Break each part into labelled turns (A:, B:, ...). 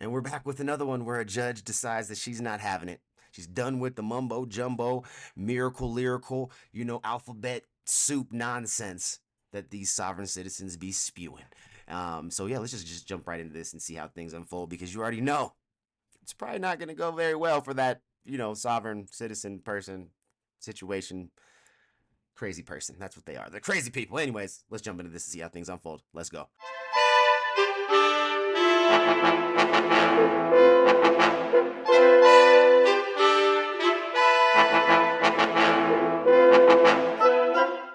A: And we're back with another one where a judge decides that she's not having it. She's done with the mumbo jumbo, miracle, lyrical, alphabet soup nonsense that these sovereign citizens be spewing. So yeah, let's just jump right into this and see how things unfold because you already know it's probably not going to go very well for that, sovereign citizen person situation. Crazy person. That's what they are. They're crazy people. Anyways, let's jump into this and see how things unfold. Let's go.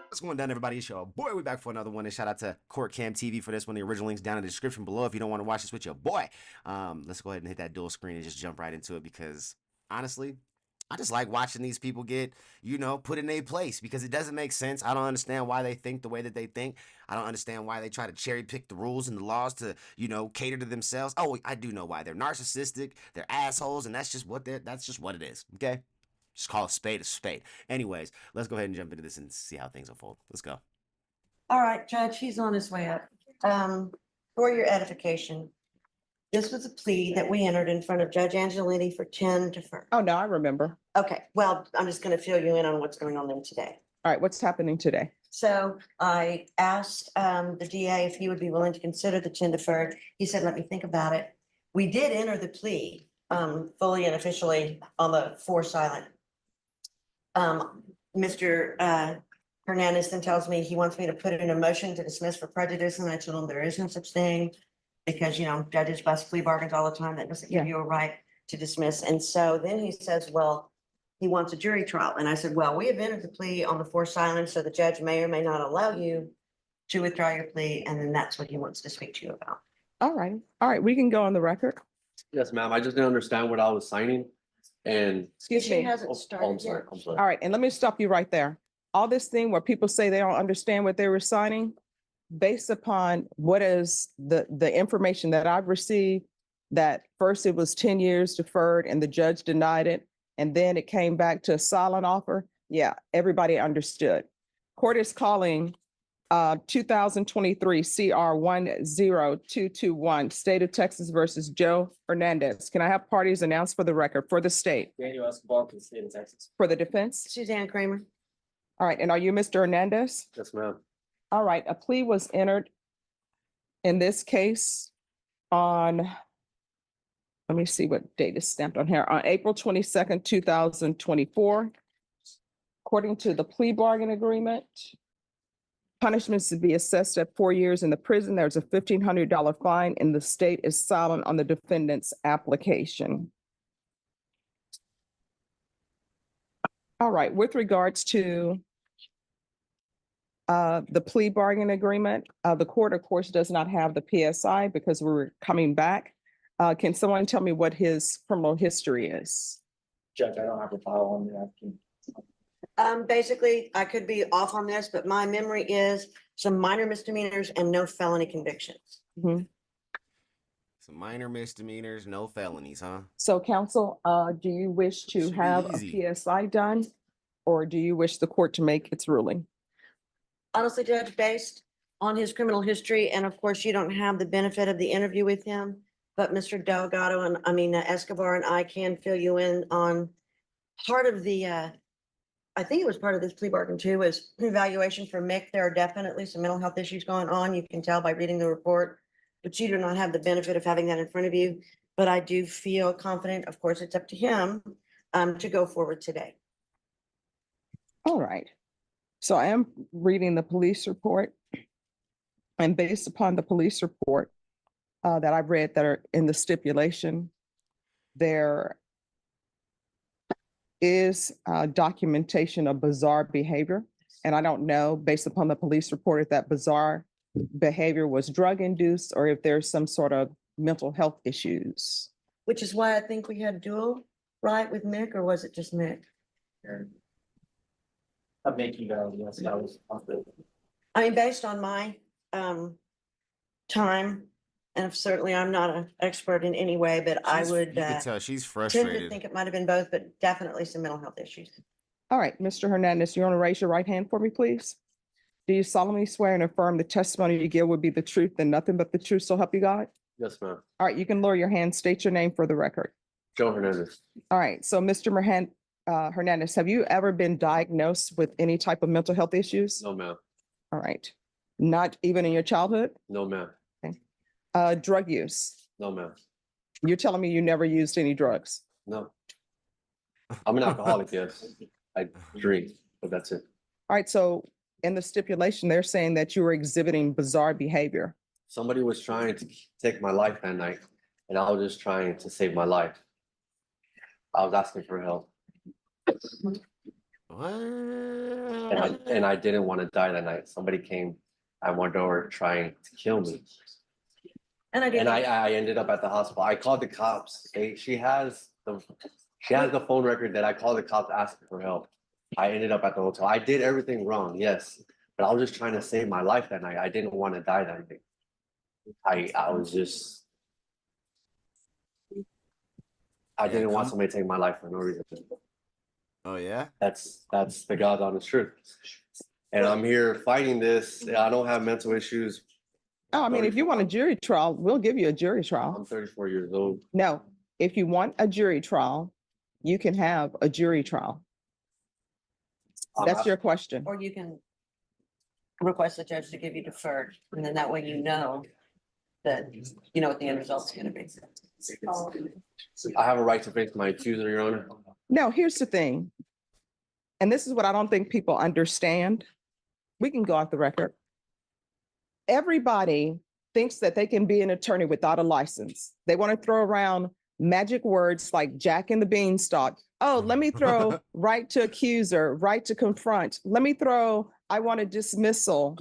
A: What's going down, everybody? It's your boy. We're back for another one. And shout out to Court Cam TV for this one. The original link's down in the description below if you don't want to watch this with your boy. Let's go ahead and hit that dual screen and just jump right into it because honestly, I just like watching these people get, put in their place because it doesn't make sense. I don't understand why they think the way that they think. I don't understand why they try to cherry pick the rules and the laws to, cater to themselves. Oh, I do know why. They're narcissistic, they're assholes, and that's just what it is. Okay? Just call a spade a spade. Anyways, let's go ahead and jump into this and see how things unfold. Let's go.
B: All right, Judge, he's on his way up. For your edification, this was a plea that we entered in front of Judge Angelini for 10 deferred.
C: Oh, no, I remember.
B: Okay, well, I'm just gonna fill you in on what's going on there today.
C: All right, what's happening today?
B: So I asked the DA if he would be willing to consider the 10 deferred. He said, let me think about it. We did enter the plea fully and officially on the 4 silent. Mr. Hernandez then tells me he wants me to put it in a motion to dismiss for prejudice, and I told him there is no such thing. Because, judges bust plea bargains all the time. That doesn't give you a right to dismiss. And so then he says, well, he wants a jury trial. And I said, well, we have entered the plea on the 4 silent, so the judge may or may not allow you to withdraw your plea. And then that's what he wants to speak to you about.
C: All right. All right, we can go on the record.
D: Yes, ma'am. I just didn't understand what I was signing. And
C: Excuse
B: She
C: me.
B: hasn't
D: I'm
B: started
D: sorry.
B: yet.
D: I'm sorry.
C: All right, and let me stop you right there. All this thing where people say they don't understand what they were signing, based upon what is the information that I've received, that first it was 10 years deferred and the judge denied it, and then it came back to a silent offer. Yeah, everybody understood. Court is calling 2023 CR 10221, State of Texas versus Joe Hernandez. Can I have parties announced for the record for the state?
E: Daniel Escobar for the state of Texas.
C: For the defense?
B: Suzanne Kramer.
C: All right, and are you Mr. Hernandez?
D: Yes, ma'am.
C: All right, a plea was entered in this case on, let me see what date is stamped on here, on April 22nd, 2024. According to the plea bargain agreement, punishments to be assessed at 4 years in the prison. There's a $1,500 fine, and the state is silent on the defendant's application. All right, with regards to the plea bargain agreement, the court, of course, does not have the PSI because we're coming back. Can someone tell me what his criminal history is?
E: Judge, I don't have a file on the applicant.
B: Basically, I could be off on this, but my memory is some minor misdemeanors and no felony convictions.
C: Mhm.
A: Some minor misdemeanors, no felonies, huh?
C: So counsel, do you wish to
A: Should be
C: have a
A: easy.
C: PSI done? Or do you wish the court to make its ruling?
B: Honestly, Judge, based on his criminal history, and of course, you don't have the benefit of the interview with him, but Mr. Delgado and, Escobar and I can fill you in on part of the, I think it was part of this plea bargain too, was evaluation for Mick. There are definitely some mental health issues going on. You can tell by reading the report, but you do not have the benefit of having that in front of you. But I do feel confident, of course, it's up to him, to go forward today.
C: All right. So I am reading the police report. And based upon the police report that I've read that are in the stipulation, there is documentation of bizarre behavior. And I don't know, based upon the police report, if that bizarre behavior was drug induced or if there's some sort of mental health issues.
B: Which is why I think we had dual, right, with Mick, or was it just Mick?
E: I'm making yes, that was.
B: Based on my time, and certainly I'm not an expert in any way, but I would
A: You can tell she's
B: tend to
A: frustrated.
B: think it might have been both, but definitely some mental health issues.
C: All right, Mr. Hernandez, you want to raise your right hand for me, please? Do you solemnly swear and affirm the testimony you give will be the truth and nothing but the truth, so help you God?
D: Yes, ma'am.
C: All right, you can lower your hand, state your name for the record.
D: Joe Hernandez.
C: All right, so Mr. Hernandez, have you ever been diagnosed with any type of mental health issues?
D: No, ma'am.
C: All right, not even in your childhood?
D: No, ma'am.
C: Drug use?
D: No, ma'am.
C: You're telling me you never used any drugs?
D: No. I'm an alcoholic, yes. I drink, but that's it.
C: All right, so in the stipulation, they're saying that you were exhibiting bizarre behavior.
D: Somebody was trying to take my life that night, and I was just trying to save my life. I was asking for help,
A: What?
D: and I didn't want to die that night. Somebody came at my door trying to kill me,
B: And I did.
D: and I ended up at the hospital. I called the cops. She has the phone record that I called the cops asking for help. I ended up at the hotel. I did everything wrong, yes, but I was just trying to save my life that night. I didn't want to die that night. I was just. I didn't want somebody to take my life for no reason.
A: Oh yeah.
D: That's the God's honest truth. And I'm here fighting this. I don't have mental issues.
C: Oh, I mean, if you want a jury trial, we'll give you a jury trial.
D: I'm 34 years old.
C: No, if you want a jury trial, you can have a jury trial. That's your question.
B: Or you can request the judge to give you deferred, and then that way you know that, you know what the end result's gonna be.
D: I have a right to face my accuser, Your Honor.
C: No, here's the thing. And this is what I don't think people understand. We can go off the record. Everybody thinks that they can be an attorney without a license. They want to throw around magic words like Jack and the Beanstalk. Oh, let me throw right to accuser, right to confront. Let me throw, I want a dismissal.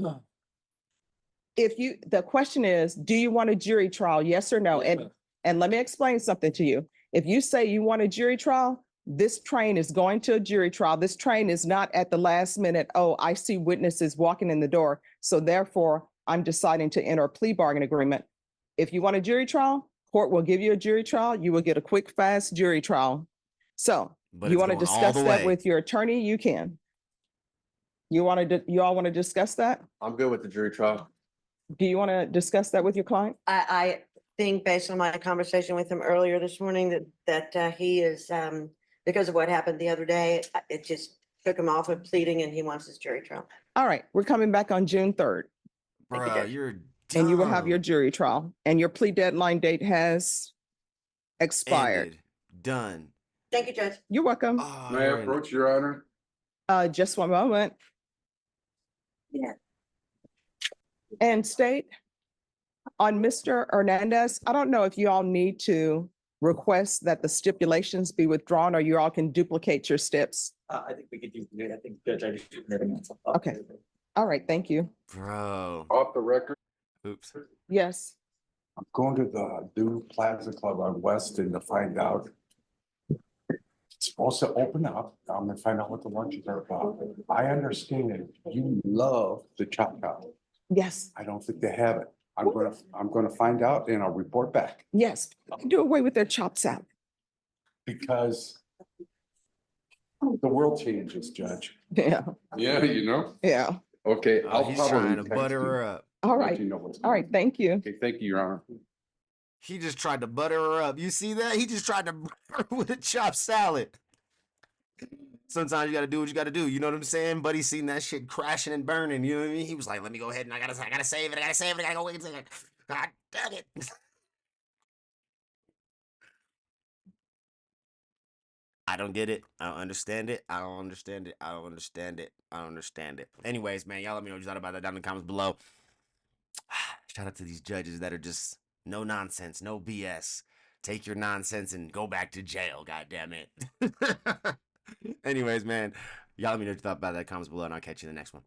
C: The question is, do you want a jury trial? Yes or no? And let me explain something to you. If you say you want a jury trial, this train is going to a jury trial. This train is not at the last minute. Oh, I see witnesses walking in the door, so therefore I'm deciding to enter a plea bargain agreement. If you want a jury trial, court will give you a jury trial. You will get a quick, fast jury trial. So
A: But
C: you
A: it's
C: want to
A: going all
C: discuss
A: the
C: that
A: way.
C: with your attorney? You can. You all want to discuss that?
D: I'm good with the jury trial.
C: Do you want to discuss that with your client?
B: I think based on my conversation with him earlier this morning that he is, because of what happened the other day, it just took him off of pleading and he wants his jury trial.
C: All right, we're coming back on June 3rd.
B: Thank you,
A: Bruh,
B: Judge.
A: you're dumb.
C: And you will have your jury trial, and your plea deadline date has expired.
A: Ended. Done.
B: Thank you, Judge.
C: You're welcome.
A: Oh,
F: May I
A: you're an-
F: approach, Your Honor?
C: Just one moment.
B: Yeah.
C: And state on Mr. Hernandez, I don't know if you all need to request that the stipulations be withdrawn, or you all can duplicate your steps.
E: I think we could do, I think Judge, I just.
C: Okay. All right, thank you.
A: Bro.
F: Off the record,
A: Oops.
C: Yes.
F: I'm going to the new Plaza Club on Weston to find out. It's supposed to open up. I'm gonna find out what the lunches are about. I understand you love the chop house.
C: Yes,
F: I don't think they have it. I'm gonna find out and I'll report back
C: yes. Do away with their chop salad.
F: because the world changes, Judge.
C: Yeah,
F: Yeah, you know?
C: yeah.
F: Okay.
A: Oh, he's trying to butter her up.
C: All
F: Let
C: right,
F: you know what's
C: all right,
F: going on.
C: thank you.
F: Okay, thank you, Your Honor.
A: He just tried to butter her up. You see that? He just tried to butter her with a chopped salad. Sometimes you gotta do what you gotta do. You know what I'm saying? Buddy seen that shit crashing and burning. You know what I mean? He was like, let me go ahead and I gotta save it. I gotta go wait a second. God damn it. I don't get it. I don't understand it. I don't understand it. I don't understand it. I don't understand it. Anyways, man, y'all let me know what you thought about that down in the comments below. Shout out to these judges that are just no nonsense, no BS. Take your nonsense and go back to jail. God damn it. Anyways, man, y'all let me know what you thought about that in the comments below, and I'll catch you in the next one.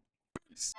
A: Peace.